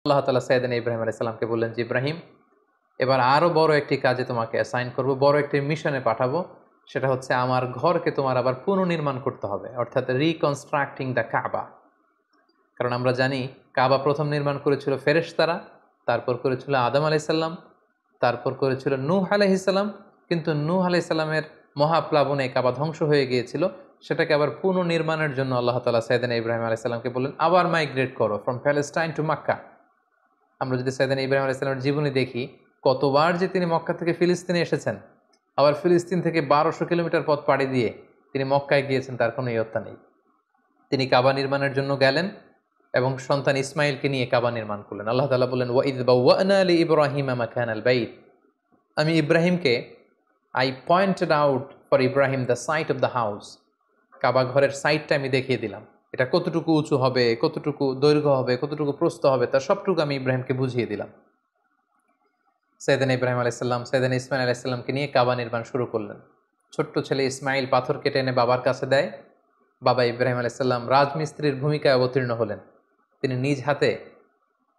আল্লাহ তাআলা সাইয়েদনা ইব্রাহিম আলাইহিস সালামকে বললেন যে, ইব্রাহিম, এবার আরো বড় একটি কাজে তোমাকে অ্যাসাইন করব, বড় একটি মিশনে পাঠাবো। সেটা হচ্ছে আমার ঘরকে তোমার আবার পুনর্নির্মাণ করতে হবে, অর্থাৎ রিকনস্ট্রাক্টিং দ্য কাবা। কারণ আমরা জানি কাবা প্রথম নির্মাণ করেছিল ফেরেশতারা, তারপর করেছিল আদম আলাইহিস সালাম, তারপর করেছিল নূহ আলাইহিস সালাম। কিন্তু নূহ আলাইহিস সালামের মহাপ্লাবনে কাবা ধ্বংস হয়ে গিয়েছিল। সেটাকে আবার পুনর্নির্মাণের জন্য আল্লাহ তাআলা সাইয়েদনা ইব্রাহিম আলাইহিস সালামকে বললেন, আবার মাইগ্রেট করো ফ্রম প্যালেস্টাইন টু মক্কা। আমরা যদি সাইয়েদনা ইব্রাহিম আলাইহিস সালামের জীবনী দেখি, কতবার যে তিনি মক্কা থেকে ফিলিস্তিনে এসেছেন, আবার ফিলিস্তিন থেকে 1200 কিলোমিটার পথ পাড়ি দিয়ে তিনি মক্কায় গিয়েছেন, তার কোনো ইয়ত্তা নেই। তিনি কাবা নির্মাণের জন্য গেলেন এবং সন্তান ইসমাইলকে নিয়ে কাবা নির্মাণ করলেন। আল্লাহ তাআলা বললেন, ওয়াইদ বাওয়া'না লিইব্রাহিমা মাকানাল বাইত। আমি ইব্রাহিমকে, I pointed out for Ibrahim the site of the house. Kaaba ঘরের সাইটটা আমি দেখিয়ে দিলাম, এটা কতটুকু উঁচু হবে, কতটুকু দৈর্ঘ্য হবে, কতটুকু প্রস্থ হবে, তার সবটুকু আমি ইব্রাহিমকে বুঝিয়ে দিলাম। সাইয়েদনা ইব্রাহিম আলাইহিস সালাম সাইয়েদনা ইসমাইল আলাইহিস সালামকে নিয়ে কাবা নির্মাণ শুরু করলেন। ছোট্ট ছেলে ইসমাইল পাথর কেটে এনে বাবার কাছে দেয়। বাবা ইব্রাহিম আলাইহিস সালাম রাজমিস্ত্রির ভূমিকায় অবতীর্ণ হলেন। তিনি নিজ হাতে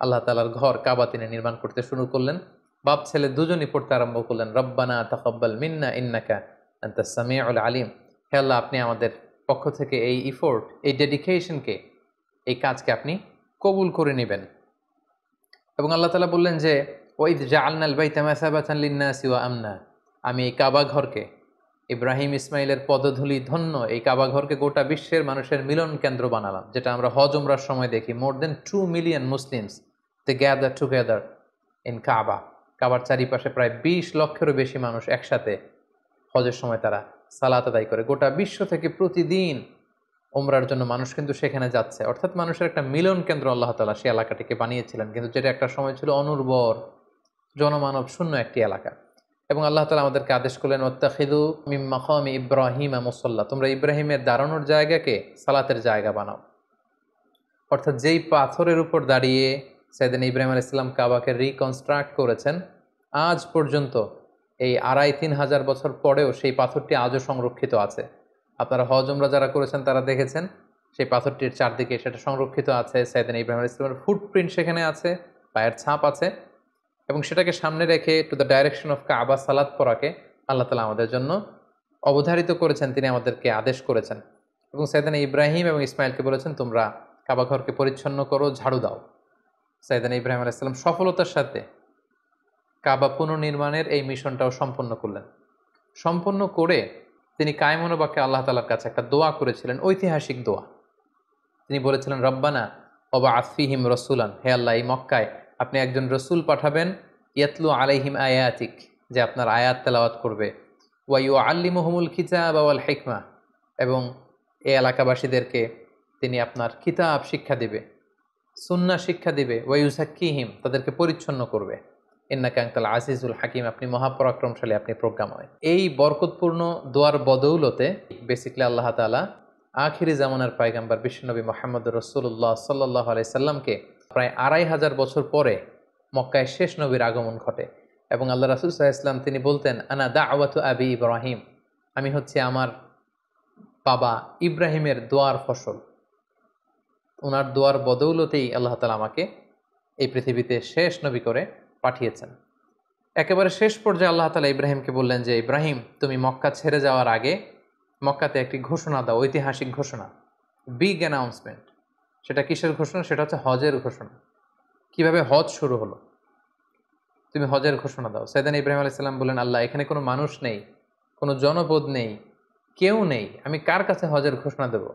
আল্লাহ তাআলার ঘর কাবা তিনি নির্মাণ করতে শুরু করলেন। বাপ ছেলে দুজনই পড়তে আরম্ভ করলেন, রব্বানা তাকাব্বাল মিন্না ইন্নাকা আনতাস সামিউল আলিম। হে আল্লাহ, আপনি আমাদের পক্ষ থেকে এই ইফোর্ট, এই ডেডিকেশনকে, এই কাজকে আপনি কবুল করে নেবেন। এবং আল্লাহ তাআলা বললেন যে, ওয়াইদ জাআলনাল বাইতা মাসাবাতান লিন-নাসি ওয়া আমনা। আমি এই কাবা ঘরকে, ইব্রাহিম ইসমাইলের পদধূলি ধন্য এই কাবা ঘরকে গোটা বিশ্বের মানুষের মিলন কেন্দ্র বানালাম। যেটা আমরা হজ উমরার সময় দেখি, more than 2 million Muslims they gather together in Kaaba. কাবার চারিপাশে প্রায় 20 লক্ষেরও বেশি মানুষ একসাথে হজের সময় তারা সালাত আদায় করে। গোটা বিশ্ব থেকে প্রতিদিন উমরার জন্য মানুষ কিন্তু সেখানে যাচ্ছে। অর্থাৎ মানুষের একটা মিলন কেন্দ্র আল্লাহ তাআলা সেই এলাকাটিকে বানিয়েছিলেন, কিন্তু যেটা একটা সময় ছিল অনুর্বর, জনমানব শূন্য একটি এলাকা। এবং আল্লাহ তাআলা আমাদেরকে আদেশ করলেন, ওয়াত্তাখিযু মিন মাকামি ইব্রাহিমা মুসাল্লা। তোমরা ইব্রাহিমের দাঁড়ানোর জায়গাকে সালাতের জায়গা বানাও। অর্থাৎ যেই পাথরের উপর দাঁড়িয়ে সাইয়েদনা ইব্রাহিম আলাইহিস সালাম কাবাকে রিকনস্ট্রাক্ট করেছেন, আজ পর্যন্ত এই 2500-3000 বছর পরেও সেই পাথরটি আজও সংরক্ষিত আছে। আপনারা হজ উমরা যারা করেছেন তারা দেখেছেন সেই পাথরটির চারদিকে সেটা সংরক্ষিত আছে। সাইয়েদনা ইব্রাহিম আলাইহিস সালামের ফুটপ্রিন্ট সেখানে আছে, পায়ের ছাপ আছে। এবং সেটাকে সামনে রেখে টু দ্য ডাইরেকশন অফ কাবা সালাত পড়াকে আল্লাহ তাআলা আমাদের জন্য অবধারিত করেছেন, তিনি আমাদেরকে আদেশ করেছেন। এবং সাইয়েদনা ইব্রাহিম এবং ইসমাইলকে বলেছেন, তোমরা কাবা ঘরকে পরিচ্ছন্ন করো, ঝাড়ু দাও। সাইয়েদনা ইব্রাহিম আলাইহিস সালাম সফলতার সাথে কাবা পুনর্নির্মাণের এই মিশনটাও সম্পন্ন করলেন। সম্পন্ন করে তিনি কায়মনোবাক্যে আল্লাহ তাআলার কাছে একটা দোয়া করেছিলেন, ঐতিহাসিক দোয়া। তিনি বলেছিলেন, রব্বানা ওয়াবআথ ফীহিম রাসূলান। হে আল্লাহ, এই মক্কায় আপনি একজন রসুল পাঠাবেন, ইয়াতলু আলাইহিম আয়াতিক, যে আপনার আয়াত তেলাওয়াত করবে, ওয়া ইউআল্লিমুহুমুল কিতাবা ওয়াল হিকমা, এবং এই এলাকাবাসীদেরকে তিনি আপনার কিতাব শিক্ষা দিবে, সুন্নাহ শিক্ষা দিবে, ওয়া ইউযাক্কিহিম, তাদেরকে পরিচ্ছন্ন করবে, ইন্নাকা আনতাল আজিজুল হাকিম, আপনি মহাপরাক্রমশালী, আপনি প্রজ্ঞাময়। এই বরকতপূর্ণ দোয়ার বদৌলতে বেসিক্যালি আল্লাহ তাআলা আখিরি জামানার পয়গম্বর বিশ্বনবী মুহাম্মদুর রাসূলুল্লাহ সাল্লাল্লাহু আলাইহি সাল্লামকে প্রায় 2500 বছর পরে মক্কায় শেষ নবীর আগমন ঘটে। এবং আল্লাহ রাসূল সাল্লাল্লাহু আলাইহি ওয়াসাল্লাম তিনি বলতেন, আনা দাওয়াতু আবি ইব্রাহিম, আমি হচ্ছে আমার বাবা ইব্রাহিমের দোয়ার ফসল। ওনার দোয়ার বদৌলতেই আল্লাহ তাআলা আমাকে এই পৃথিবীতে শেষ নবী করে পাঠিয়েছেন। একেবারে শেষ পর্যায়ে আল্লাহ তাআলা ইব্রাহিমকে বললেন যে, ইব্রাহিম, তুমি মক্কা ছেড়ে যাওয়ার আগে মক্কাতে একটি ঘোষণা দাও, ঐতিহাসিক ঘোষণা, বিগ অ্যানাউন্সমেন্ট। সেটা কিসের ঘোষণা? সেটা হচ্ছে হজের ঘোষণা। কিভাবে হজ শুরু হলো, তুমি হজের ঘোষণা দাও। সাইয়েদনা ইব্রাহিম আলাইহিস সালাম বললেন, আল্লাহ, এখানে কোনো মানুষ নেই, কোনো জনপদ নেই, কেউ নেই, আমি কার কাছে হজের ঘোষণা দেব?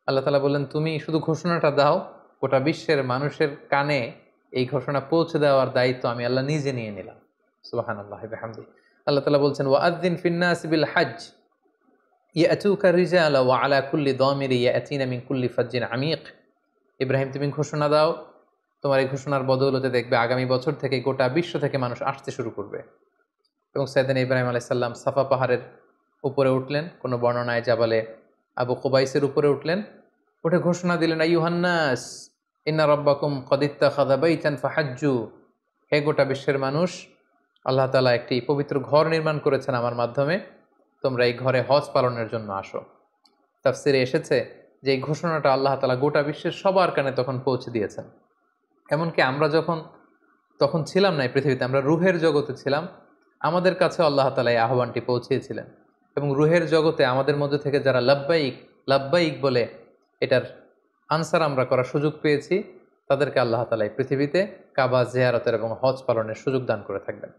আল্লাহ তাআলা বললেন, তুমি শুধু ঘোষণাটা দাও, গোটা বিশ্বের মানুষের কানে এই ঘোষণা পৌঁছে দেওয়ার দায়িত্ব আমি আল্লাহ নিজে নিয়ে নিলাম। সুবহানাল্লাহি ওয়া বিহামদিহি। আল্লাহ তাআলা বলছেন, ওয়াআযযিন ফিন-নাসি বিল হজ্জ ইয়াতুকা রিজালা ওয়া আলা কুল্লি দামিরি ইয়াতিনা মিন কুল্লি ফাজ্জিন আমিক। ইব্রাহিম, তুমি ঘোষণা দাও, তোমার এই ঘোষণার বদৌলতে দেখবে আগামী বছর থেকে গোটা বিশ্ব থেকে মানুষ আসতে শুরু করবে। এবং সাইয়েদনা ইব্রাহিম আলাইহিস সালাম সাফা পাহাড়ের উপরে উঠলেন, কোনো বর্ণনায় জাবালে আবু কুবাইসের উপরে উঠলেন, উঠে ঘোষণা দিলেন, আইয়ুহান নাস ইন্না রাব্বাকুম ক্বাদ ইত্তাখাযা বাইতান ফাহাজ্জু। হে গোটা বিশ্বের মানুষ, আল্লাহ তাআলা একটি পবিত্র ঘর নির্মাণ করেছেন আমার মাধ্যমে, তোমরা এই ঘরে হজ পালনের জন্য আসো। তাফসিরে এসেছে যে এই ঘোষণাটা আল্লাহ তাআলা গোটা বিশ্বের সবার কানে তখন পৌঁছে দিয়েছেন। এমনকি আমরা যখন তখন ছিলাম না এই পৃথিবীতে, আমরা রুহের জগতে ছিলাম, আমাদের কাছে আল্লাহ তাআলা এই আহ্বানটি পৌঁছিয়েছিলেন। এবং রুহের জগতে আমাদের মধ্যে থেকে যারা লাব্বাইক লাব্বাইক বলে এটার আনসার আমরা করার সুযোগ পেয়েছি, তাদেরকে আল্লাহ তাআলা এই পৃথিবীতে কাবা জিয়ারতের এবং হজ পালনের সুযোগ দান করে থাকবেন।